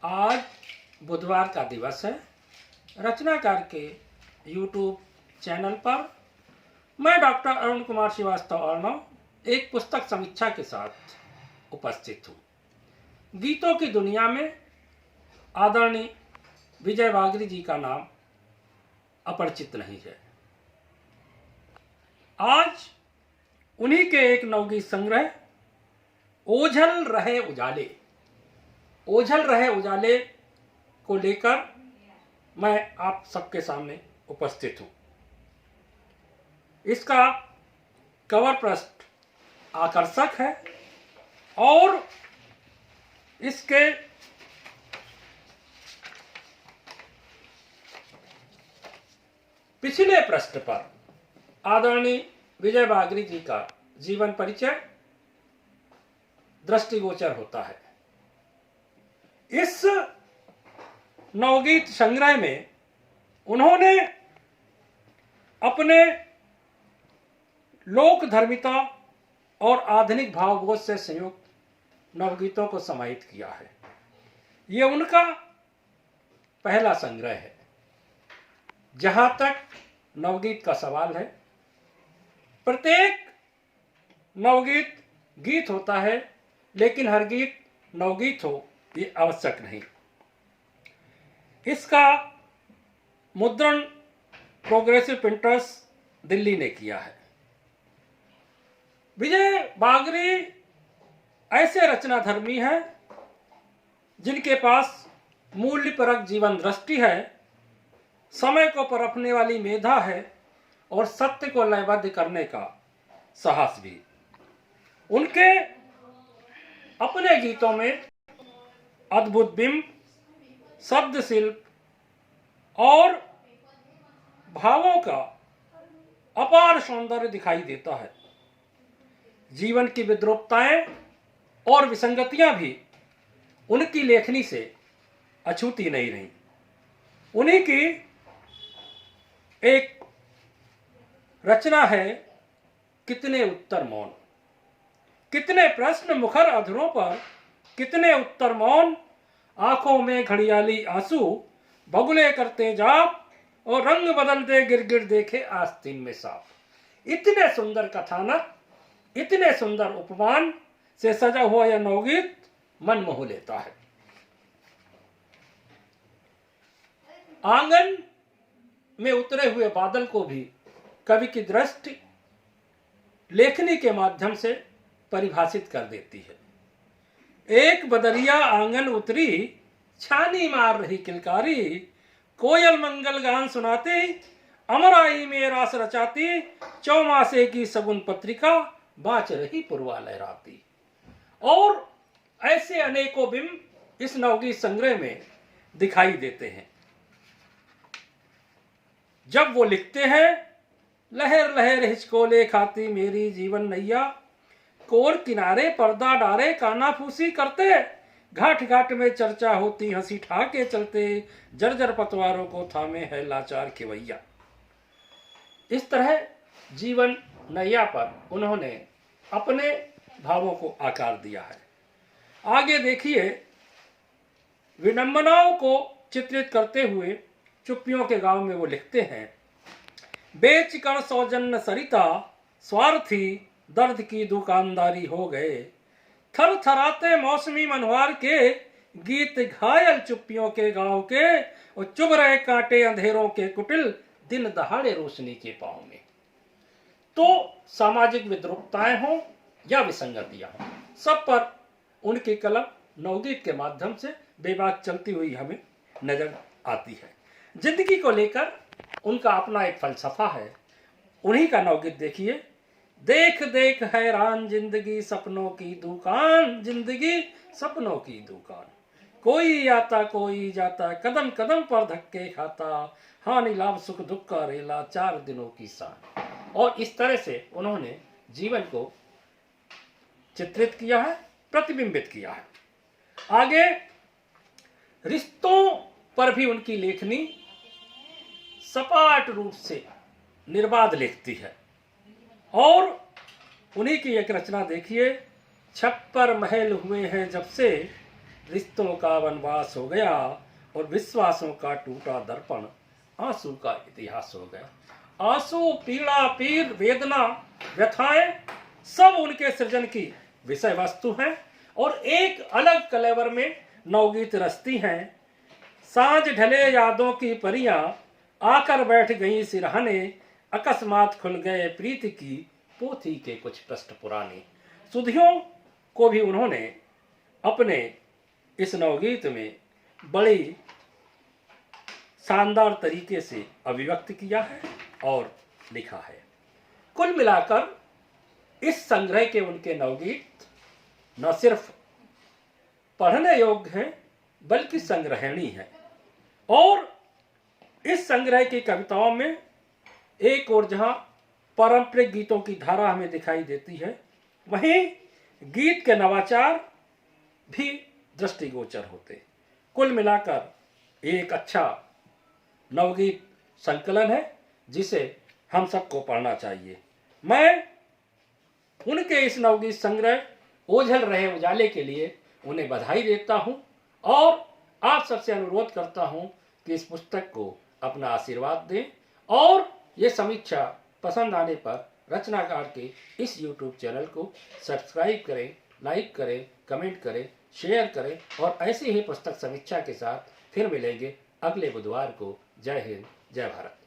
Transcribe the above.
आज बुधवार का दिवस है। रचनाकार के यूट्यूब चैनल पर मैं डॉक्टर अरुण कुमार श्रीवास्तव अर्णव एक पुस्तक समीक्षा के साथ उपस्थित हूँ। गीतों की दुनिया में आदरणीय विजय वागरी जी का नाम अपरिचित नहीं है। आज उन्हीं के एक नवगीत संग्रह ओझल रहे उजाले को लेकर मैं आप सबके सामने उपस्थित हूं। इसका कवर पृष्ठ आकर्षक है और इसके पिछले पृष्ठ पर आदरणीय विजय वागरी जी का जीवन परिचय दृष्टिगोचर होता है। इस नवगीत संग्रह में उन्होंने अपने लोक धर्मिता और आधुनिक भावबोध से संयुक्त नवगीतों को समाहित किया है। ये उनका पहला संग्रह है। जहां तक नवगीत का सवाल है, प्रत्येक नवगीत गीत होता है, लेकिन हर गीत नवगीत हो ये आवश्यक नहीं। इसका मुद्रण प्रोग्रेसिव प्रिंटर्स दिल्ली ने किया है। विजय वागरी ऐसे रचनाधर्मी हैं जिनके पास मूल्यपरक जीवन दृष्टि है, समय को परखने वाली मेधा है और सत्य को लयबद्ध करने का साहस भी। उनके अपने गीतों में अद्भुत बिंब, शब्द शिल्प और भावों का अपार सौंदर्य दिखाई देता है। जीवन की विद्रूपताएं और विसंगतियां भी उनकी लेखनी से अछूती नहीं रही। उन्हीं की एक रचना है कितने उत्तर मौन। कितने प्रश्न मुखर अधरों पर, कितने उत्तर मौन, आंखों में घड़ियाली आंसू बगुले करते जाप और रंग बदलते गिरगिट देखे आस्तीन में सांप। इतने सुंदर कथानक, इतने सुंदर उपमान से सजा हुआ यह नवगीत मन मोह लेता है। आंगन में उतरे हुए बादल को भी कवि की दृष्टि लेखनी के माध्यम से परिभाषित कर देती है। एक बदरिया आंगन उतरी, छानी मार रही किलकारी, कोयल मंगल गान सुनाती, अमराई में रास रचाती, चौमासे की सगुन पत्रिका बाँच रही पुरवा लहराती। और ऐसे अनेकों बिंब इस नवगीत संग्रह में दिखाई देते हैं। जब वो लिखते हैं, लहर लहर हिचकोले खाती मेरी जीवन नैया, कोर किनारे पर्दा डारे कानाफूसी करते, घाट घाट में चर्चा होती हंसी ठाके चलते, जर्जर पतवारों को थामे है लाचार खिवैया। इस तरह जीवन नैया पर उन्होंने अपने भावों को आकार दिया है। आगे देखिए, विडंबनाओं को चित्रित करते हुए चुप्पियों के गांव में वो लिखते हैं, बेच कर सौजन्य सरिता स्वार्थी दर्द की दुकानदारी हो गए, थर थराते मौसमी मनवार के गीत घायल चुप्पियों के गांव के, और चुभ रहे कांटे अंधेरों के कुटिल दिन दहाड़े रोशनी के पांव में। तो सामाजिक विद्रूपताएं हों या विसंगतियां हों, सब पर उनकी कलम नवगीत के माध्यम से बेबाक चलती हुई हमें नजर आती है। जिंदगी को लेकर उनका अपना एक फलसफा है। उन्हीं का नवगीत देखिए, देख देख हैरान जिंदगी सपनों की दुकान, जिंदगी सपनों की दुकान, कोई आता कोई जाता कदम कदम पर धक्के खाता, हानि लाभ सुख दुख का रेला 4 दिनों की सान। और इस तरह से उन्होंने जीवन को चित्रित किया है, प्रतिबिंबित किया है। आगे रिश्तों पर भी उनकी लेखनी सपाट रूप से निर्बाध लिखती है। और उन्हीं की एक रचना देखिए, छप्पर महल हुए हैं जब से, रिश्तों का वनवास हो गया और विश्वासों का टूटा दर्पण आंसू का इतिहास हो गया। आंसू, पीड़ा, पीर, वेदना, व्यथाएं सब उनके सृजन की विषय वस्तु हैं और एक अलग कलेवर में नवगीत रचती हैं। सांझ ढले यादों की परियां आकर बैठ गई सिरहाने, अकस्मात खुल गए प्रीति की पोथी के कुछ पृष्ठ पुराने। सुधियों को भी उन्होंने अपने इस नवगीत में बड़ी शानदार तरीके से अभिव्यक्त किया है और लिखा है। कुल मिलाकर इस संग्रह के उनके नवगीत न सिर्फ पढ़ने योग्य हैं बल्कि संग्रहणीय हैं। और इस संग्रह की कविताओं में एक और जहां पारंपरिक गीतों की धारा हमें दिखाई देती है, वहीं गीत के नवाचार भी दृष्टिगोचर होते। कुल मिलाकर एक अच्छा नवगीत संकलन है जिसे हम सबको पढ़ना चाहिए। मैं उनके इस नवगीत संग्रह ओझल रहे उजाले के लिए उन्हें बधाई देता हूं और आप सबसे अनुरोध करता हूं कि इस पुस्तक को अपना आशीर्वाद दें और ये समीक्षा पसंद आने पर रचनाकार के इस YouTube चैनल को सब्सक्राइब करें, लाइक करें, कमेंट करें, शेयर करें और ऐसे ही पुस्तक समीक्षा के साथ फिर मिलेंगे अगले बुधवार को। जय हिंद, जय भारत।